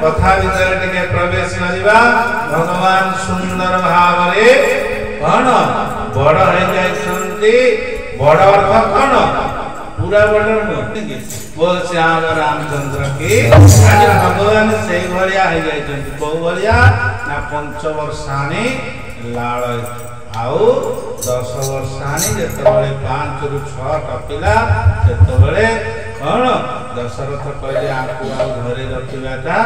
कथा भीतर टिके प्रवेश करिबा भगवान सुंदर भावरे कौन बड़ हो जाइछन्ति बड़ अर्थ कौन पूरा बड़ नहीं बोल श्याम रामचंद्र की आज भगवान से भलिया हो जाइछन्ति को भलिया ना 5 वर्षानी लाल आउ 10 वर्षानी जेतबेले 5 रु 6 टपिला सेतबेले कौन दशरथ कहले आकु आ घरे रखिबाटा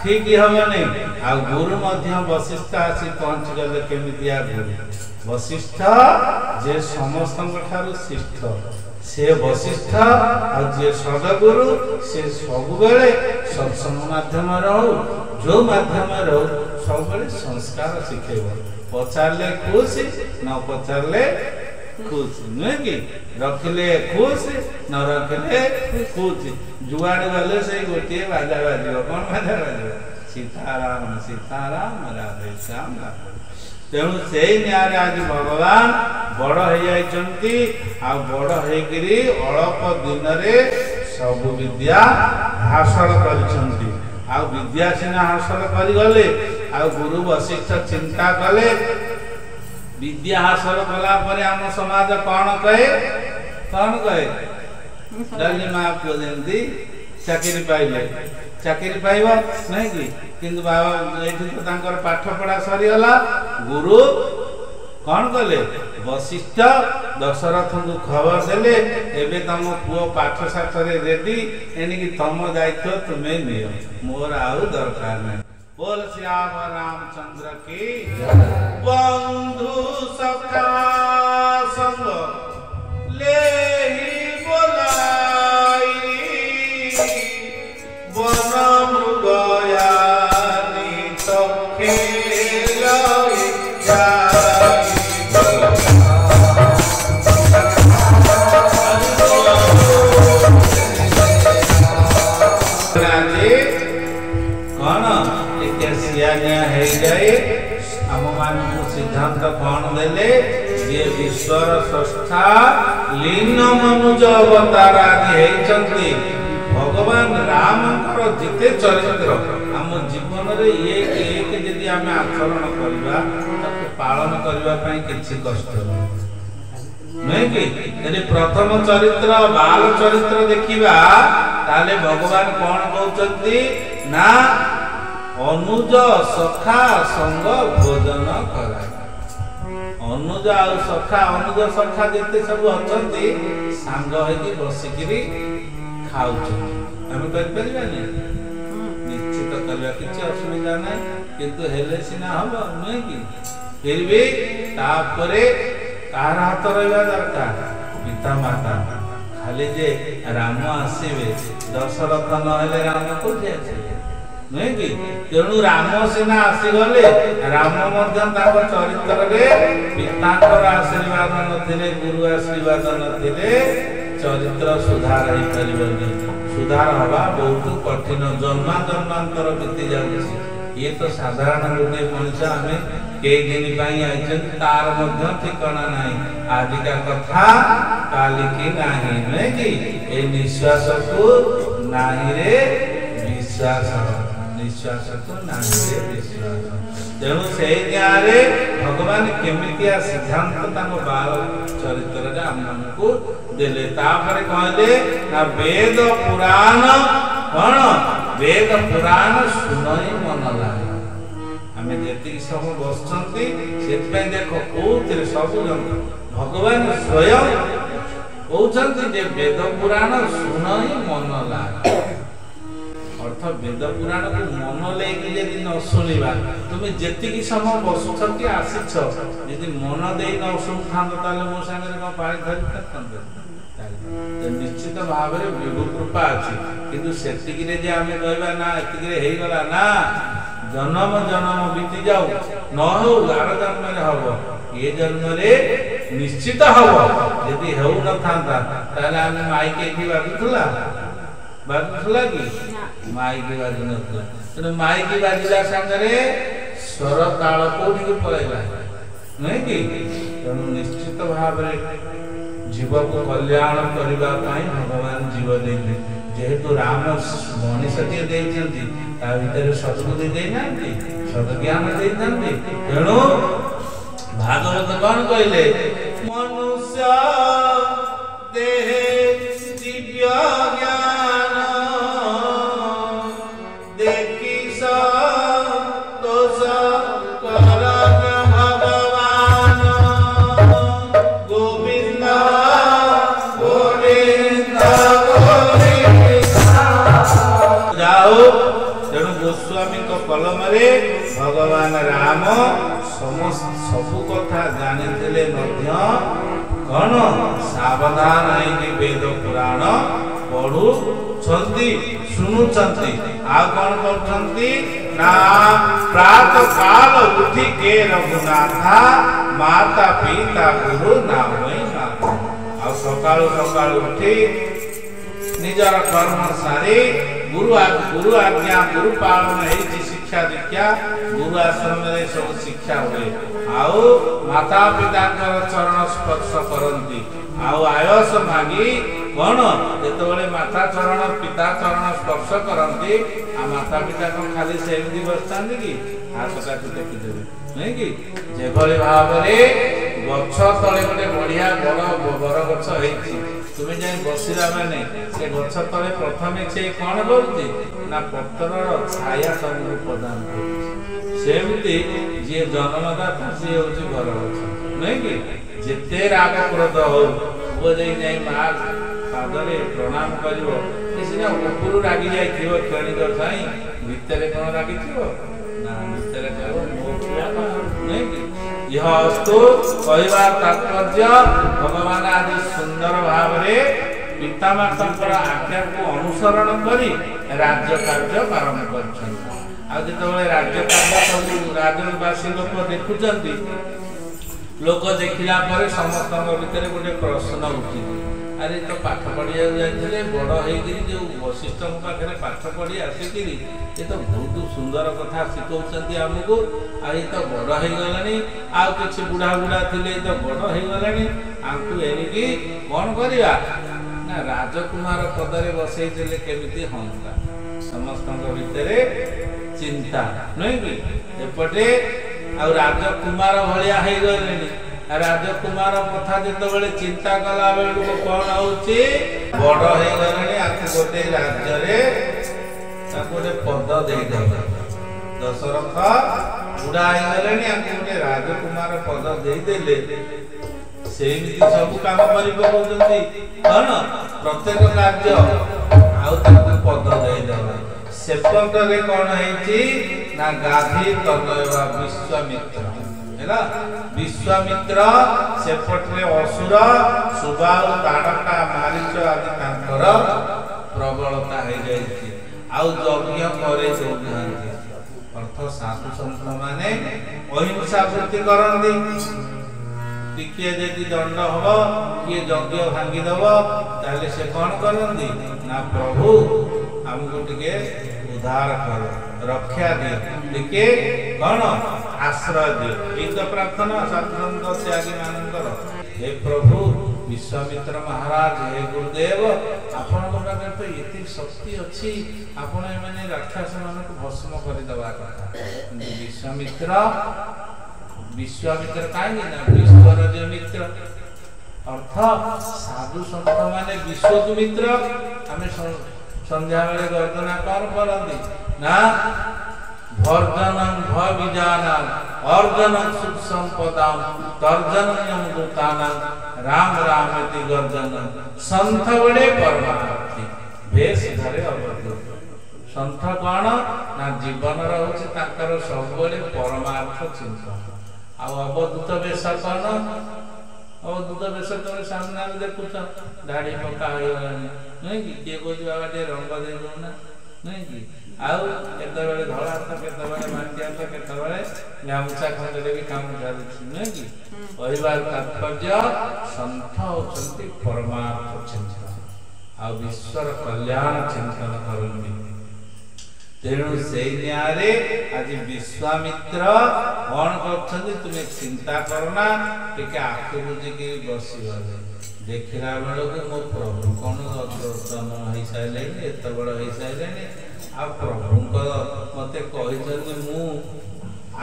ठीक हबनी आ गुरु मध्य वशिष्ठ आसी पहुंच गले केमितिया गुरु वशिष्ठ जे समस्त ठारू श्रेष्ठ से वशिष्ठ आ जे सदगुरु से सब बेले सत्संग माध्यम रहू जो माध्यम रहू सब बेले संस्कार शिखेबो पचारले खुश न पचारले खुश नहीं कि रखले खुश न रखले खुश जुआड़े गले से गोटे बाजा बाजियो कौन बाजा बाजियो सीताराम सीताराम राधे श्याम तेणु से न्याय आज भगवान बड़ हो जाइछन्ति आ बड़ होइकरी अल्प दिन रे सब विद्या हासिल करिछन्ति आ विद्या सिना हासिल करि गले आ गुरु वशिष्ठ चिंता कले विद्या हासिल कला पर आम समाज कौन कहे डली माँ पुओ जमी चाकरी पाइले चाकरी पाइब नहीं कि किंतु बाबा ये तो पाठ पढ़ा सरीगला गुरु कौन कले वशिष्ठ दशरथ को खबर देले एबे तम पुओ पाठ साठ रेडी एनिकी तम दायित्व तुम्हें नियो मोर आउ दरकार नहीं बोल श्याम रामचंद्र की बंधु सखा संग ले ही बोलाई वन मृगया नित खेलाई सिद्धांत कौन देले ये विश्वर स्रष्टा लीन मनुज अवतार आदि भगवान राम जिते चरित्र आम जीवन रे एक एक यदि आम आचरण करबा ताको पालन करबा पई किछि कष्ट नहीं कि यदि प्रथम चरित्र बाल चरित्र देखिबा ताले भगवान कौन कहउचंती ना अनुज सखा संग भोजन करा अनुज आ सखा अनुज सखा जेते सब अछंती सांग होई बसिकिरी खाउछ हम कर परिबानी निश्चित करबा किछ असुविधा नै किंतु हेले सिना हम नै कि फिर भी तापरे कार हाथ रहबा दरकार पिता माता खाली जे राम आसीबे दशरथ न हेले राम को जे नहीं कि तेणु राम सेना आसीगले राम चरित्र पितांकर आशीर्वाद नथिले गुरु आशीर्वाद नथिले चरित्र सुधार ही परिबनी सुधार हवा बहुत कठिन जन्मा जन्मांतर बीती जाउछि ये तो साधारण गोटे मनुष्य हमें कई दिन पाई आइछन तार मध्य ठिकाना नहीं आजिका कथा काली की नहीं नहीं कि ए निश्वास को नाही रे विश्वास निश्वास तो नाही रे विश्वास तेणु से रे भगवान केमितिया सिद्धांत ताको बाल चरित्र रे हमको देले तापर कहले ना वेद पुराण कोन वेद पुराण सुनई मन लागे हमें जेति सब बसचंती सेत पे देखो कोतिर सब जन भगवान स्वयं कहउचंती जे वेद पुराण सुनई मन लागे अर्थ वेद पुराण को मन लेके यदि न सुनिबा तुमे जेति की समय बसुछती आसीछ यदि मन देई न सुनथान ताले मो संगे को पाई धरि तंत तो निश्चित भाव रे विभु कृपा अछि किंतु सेतिकी रे जे हमें कहबा ना एतिकी रे हेई गला ना जन्म जन्म बीती जाऊ न हो 11 जन्म रे हबो ये जन्म रे निश्चित हबो यदि हेउ न थांता ताले हम माई के की बाजुला बाजुला की माई की बाजू नथला तो माई की बाजुला संगरे स्वर ताल कोठी को पळैला नहीं कि तो निश्चित भाव रे जीव को कल्याण करबा पाई भगवान जीव देले जेहेतु राम मनीषटीए देइछन्ति ता भितर सद्बुद्धि देइनांति सद्ज्ञान देइनांति तेणु भागवत कौन कहले मनुष्य देह दिव्य ज्ञान देखि संतोष करन भगवान गोविंद गोविंद जाओ तेणु गोस्वामी कलम रे भगवान राम समस्त सबु कथा जानिथिले मध्य कौन सावधान है वेद पुराण पढ़ु शुणुचंती आ कौन करछंती ना प्रात काल उठी के रघुनाथा माता पिता गुरु नामई नाथ आ सकाळ सकाळ उठी निजर कर्म सारी गुरु आज्ञा गुरु पालन है शिक्षा दीक्षा गुरु आश्रम में सब शिक्षा हुए आओ माता पिता चरण स्पर्श करती आओ आयस मागी कौन जिते माता चरण पिता चरण स्पर्श करती आ माता पिता कौन खाली सेमती बसता कि हाथ काटी टेकिदेवे नहीं कि जेभली भाव गछ तले गोटे बढ़िया बड़ बर गछ होती तुम्हें जाए बसला माने से गछ तले प्रथम से कौन करुच्ची ना पत्रर छाया तुमको प्रदान करमती जी जन्मदाता सी हूँ घर गछ नहीं कि जिते राग क्रोध हो जाए माँ पादरे प्रणाम कर सीना उपरू रागी जाए क्षणिक छाई भितर कौन रागी ना भितर नहीं कि यह अस्तु कहवार तात्पर्य भगवान आदि सुंदर भाव पिता माता आज्ञा को अनुसरण करी राज्य कार्य आरंभ कर राज्य कार्य सब राजवासी लोक देखुंत लोक देखला समस्त भितर गोटे प्रश्न उठी अरे तो पाठ पढ़िया जाते बड़ हो जो वशिष्ठ पाखे पाठ पढ़ी आसिक ये तो बहुत सुंदर कथा शिखौं आमको आई तो बड़ हो गलानी आउ कि बुढ़ा बुढ़ा थे तो बड़ हो गलानी आमको एणिकी कौन करवा ना राजकुमार पदरे बसई केमिति हंता समस्त भितर चिंता नहीं कि एपटे आ राजकुमार भाया हो गले राजकुमार कथा जिते चिंता कला बेलू कौन होची बड़ हो गले आपको गोटे राज्य गोटे पद दे दशरथ बुढ़ा हो गले आपको गोटे राजकुमार पद देदेले सेमती सब काम कर कौन प्रत्येक कार्य आउ पद देदेले सेपटे कौन है ना गाधी तनयवा विश्वामित्र है विश्वामित्र सेपटे असुर सुबाहु ताड़का मारीच आदि प्रबलता हो जाए आउ यज्ञ करे अर्थ साधु संत माने अहिंसा वृत्ति करती टिके यदि दंड हम किए यज्ञ भांगीदेव ताले से कौन करती ना प्रभु हमको टिके उद्धार कर रक्षा दिए कौन आश्रय दिए तो प्रार्थना साधारण त्यागी मानकर हे प्रभु विश्वामित्र महाराज हे गुरुदेव आपण पाखे तो ये शक्ति अच्छी आपण मैंने राक्षस मान भस्म करदे कथा विश्वामित्र विश्वामित्र कहीं ना विश्वर मित्र अर्थ साधु संत माने विश्व मित्र आम संध्या बेले गर्जना कौन करती ना भर्जनम भविजानम अर्जनम सुख संपदाम तर्जनम दूतानम राम रामति गर्जनम संत बड़े परमार्थी बेस घरे अवगत संत कौन ना जीवन रोचे ताकर सब परमार्थ चिंतन आ अवधूत बेश कौन अवधूत बेश तुम सामने देखुच दाढ़ी पका हो नहीं कि किए कह बाबा टे रंग दे ना नहीं कि आउ केतबेले धड़ा हाथ केतबेले माटी हाथ केतबेले गामछा खंडरे भी काम चालुछि नहीं कि परिवार तात्पर्य संत होचंती परमार्थ चिंतन आ विश्वर कल्याण चिंतन करनी तेणु से न्यारे आज विश्वामित्र कौन करछन्ती तुम्हें चिंता करना टिके आखि बुझी के बसी गले देखला बेलू मो प्रभु कौन जन्म हो सारे एत बड़ हो सारे आ प्रभु मत कही मु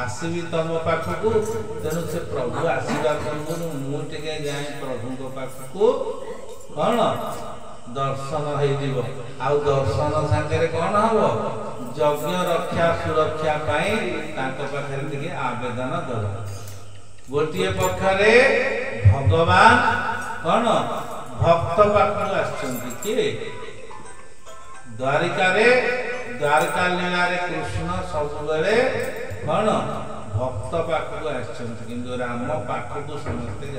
आसबि तुम पाखक तेणु से प्रभु आसवा पूर्व मुझे जाए प्रभु पाखक कौन दर्शन हो दर्शन सागर कौन हम यज्ञ रक्षा सुरक्षा पाखे आवेदन दल गोटे पक्षरे भगवान कौन भक्त पाखक आए द्वारिका द्वारका लीला कृष्ण सब बेले कौन भक्त पाखक आसु राम पाखक समस्ते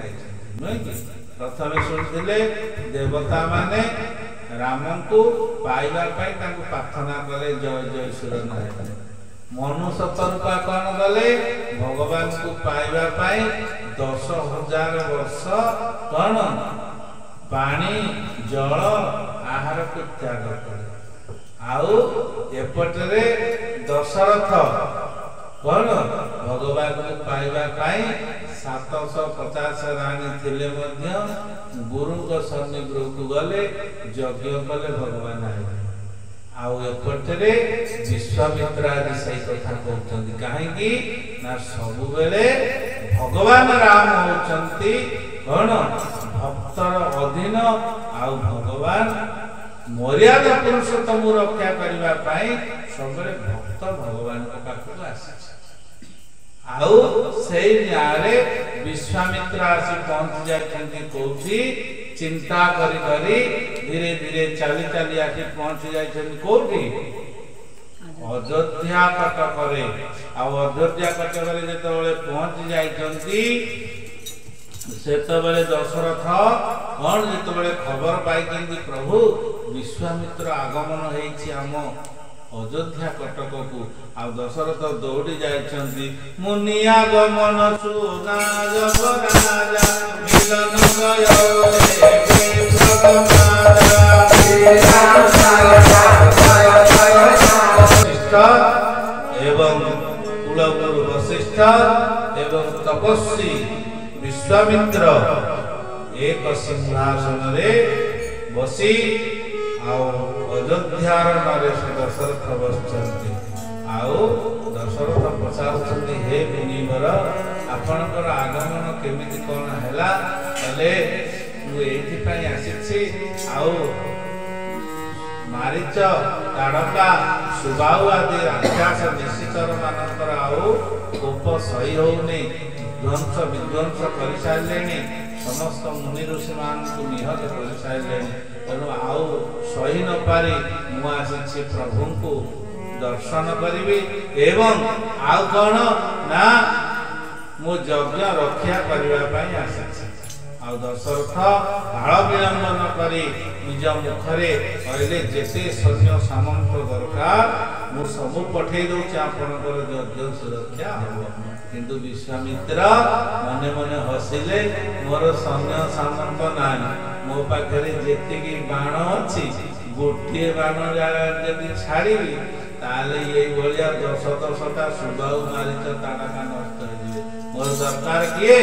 नुहे कि प्रथम शुणुते देवता माने राम को पाइबा प्रार्थना कले जय जय सुर नारायण मनुष्य रूपा कौन गले भगवान को पाइबा 10,000 वर्ष कौन पानी जल आहार को त्याग करे आउ एपटरे दशरथ कौन भगवान को पाइबा 750 राणी थिले गुरु सन्निग्रह को गले यज्ञ कले भगवान आए आउ एपटरे विश्वामित्र आदि सही कथा कहते कहीं ना सब बेले भगवान राम होचंती कौन भक्तर अधीन आउ भगवान मर्यादा पुरुषोत्तम रक्षा करने सब भक्त भगवान पाखक आसी आउ से विश्वामित्र आसी पहुंची जाती कौटी चिंता करी करी धीरे धीरे चली चली आसी पहुंची जाती कौटी अयोध्या कटक अयोध्या कटक जो पहुंची जाती सेतबेले दशरथ कौन जिते खबर पाई प्रभु विश्वामित्र आगमन होती आम अयोध्या कटक को आ दशरथ दौड़ी जाइछंती मुनिया गमन सुना जब राजा मिलन गयो रे वशिष्ठ एवं कुलगुरु वशिष्ठ एवं तपस्वी विश्वामित्र एक सिंहासन रे बसी अयोध्यार नरेश दशरथ बसचंती आउ दशरथ पचारुचंती हे मुनिवर आपणकर आगमन केमिति कोन हैला तले मु एथि पई आसीछि आउ मारीच ताड़का सुबाहु आदि राक्षस निशिचर मानकर आउ कोप सही होउनी ध्वंस विध्वंस कर सारलेनी समस्त मुनि ऋषि मान को निहत कर सारलेनी तेणु आउ सही न पारी मु आसी प्रभु को दर्शन करी एवं आउ कौन ना मु यज्ञ रक्षा करने आसी आउ दशरथ काल विलंब न करी निज मुखरे कहले जेते सैन्य सामंत दरकार मु सब पठे दउछि आपनकर यज्ञ सुरक्षा हो किंतु विश्वामित्र मने मने हसिले मोर सैन्य सामंत नाही मो पाखरे जेतिकी बाण अछि गोटे बाण जदि छाड़ीबी ताले ये भलिया 10-10टा सुबाहु मारिच ताड़का नष्ट हो मोर दरकार किए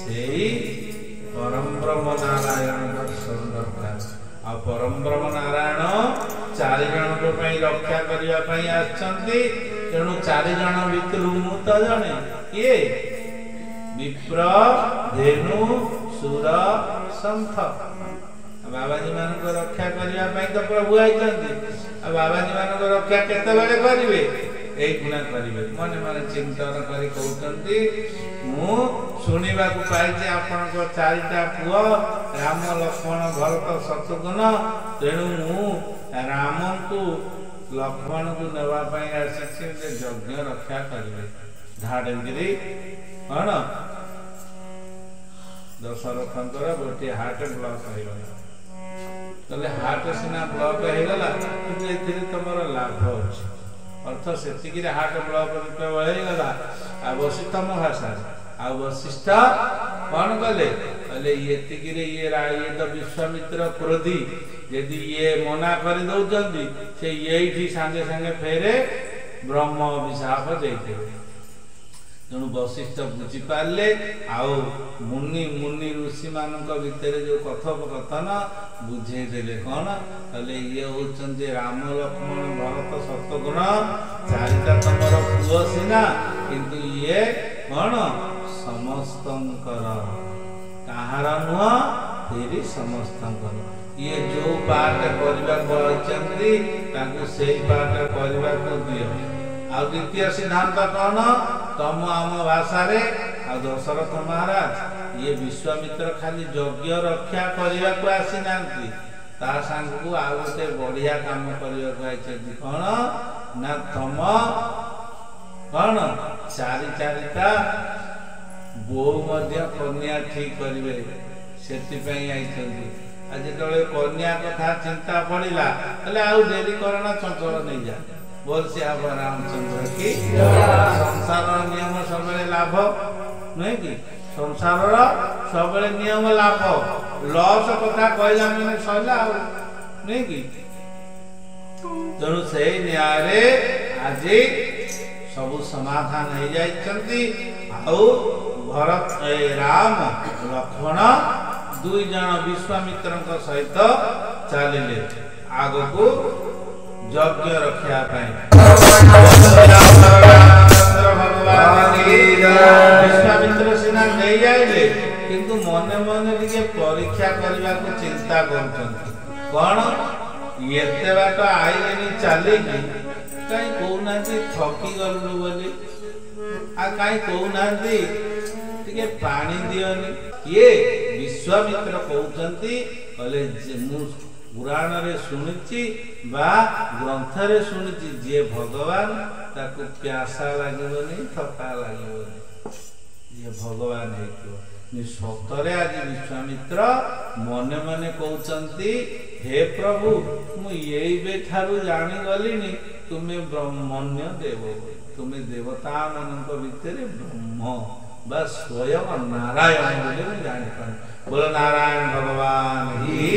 सेही परम ब्रह्म नारायण दर्शन दरकार आ परम ब्रह्म नारायण 4 जन रक्षा करने आछंती तेणु 4 जन भितर मु तो जणे किए विप्र धेनु सुर संथ बाबाजी मान को रक्षा करने तो प्रभु आइछंती आ बाबाजी मान को रक्षा केते बेले करिवे एई गुना करिवे मने मने चिंतन करी कहउछंती मु सुनिबा को पाइछि आपन को 4टा पुओ राम लक्ष्मण भरत शत्रुघ्न तेणु मु राम को लक्ष्मण को नेवा पई आसी जे यज्ञ रक्षा करिवे धाडंगिरी कौन दशरथंकर गोटे हार्ट ब्लॉक हो गला तले हार्ट सिना ब्लॉक हो गला किंतु एथिरे तमर लाभ अछि अर्थ सेतिकी रे हार्ट ब्लॉक हो गला आ वशिष्ठ भाषा आ वशिष्ठ कौन कले कहले एतिकी रे ये तो विश्वामित्र क्रोधी यदि ये मना कर दउजंदी से यही संगे संगे फेरे ब्रह्म अभिशाप देते तेणु वशिष्ठ बुझीपारे आउ मुनि मुनि ऋषि मान भितर जो कथोपकथन बुझेदेले कौन कहले ये होचंदे राम लक्ष्मण भरत शत्रुघ्न चारिटा तमर पुओ सीना किंतु ये कौन समस्तंकर कहार नुह फिर समस्तंकर ये जो पाठ करबा कहचंदी ताकू सेई पाठ करबा को दियो आ द्वितीय सिद्धांत कौन तम आम भाषा रे आ दशरथ महाराज ये विश्वामित्र खाली यज्ञ रक्षा करने को आसी नांती ता संग को आ गोटे बढ़िया काम करने को आइछथि कौन ना तम कौन चारि चारिटा बो मध्य कन्या ठीक करिवे सेति पई आइछथि आज जेतले कन्या कथा चिंता पड़िला तले आ देरी करना चंचल नहीं जा बोल से अब रामचंद्र की संसार नियम सब लाभ नहीं कि संसार सब नियम लाभ लॉस कथा कहला मैंने सैला नहीं कि तेणु से न्याय आज सब समाधान हो जाइछंती आउ भरत राम लक्ष्मण दुई जन विश्वामित्र सहित चलिले आग को यज्ञ रक्षा विश्वामित्र सीना नहीं जाइले किंतु मने मने टिके परीक्षा करने को चिंता करछंती कौन एते बाट आइलेनी चलेगी कहीं कहूना थकी गलु बोली आ कहीं कहूना टिके पानी दियोनी ये विश्वामित्र कहउछंती कहले मु पुराण रे सुनिछि बा ग्रंथ रे सुनिछि जे भगवान ताकू प्यासा लागबनी थका लागबनी जे भगवान हेतो सतरे आज विश्वामित्र मने मने कहउछंती हे प्रभु मु एई बेठारु जानि गलिनी तुमे ब्रह्मण्य देव तुमे देवता मानक भितरे ब्रह्म बा स्वयं नारायण बोले जानि पानी बोलो नारायण भगवान ही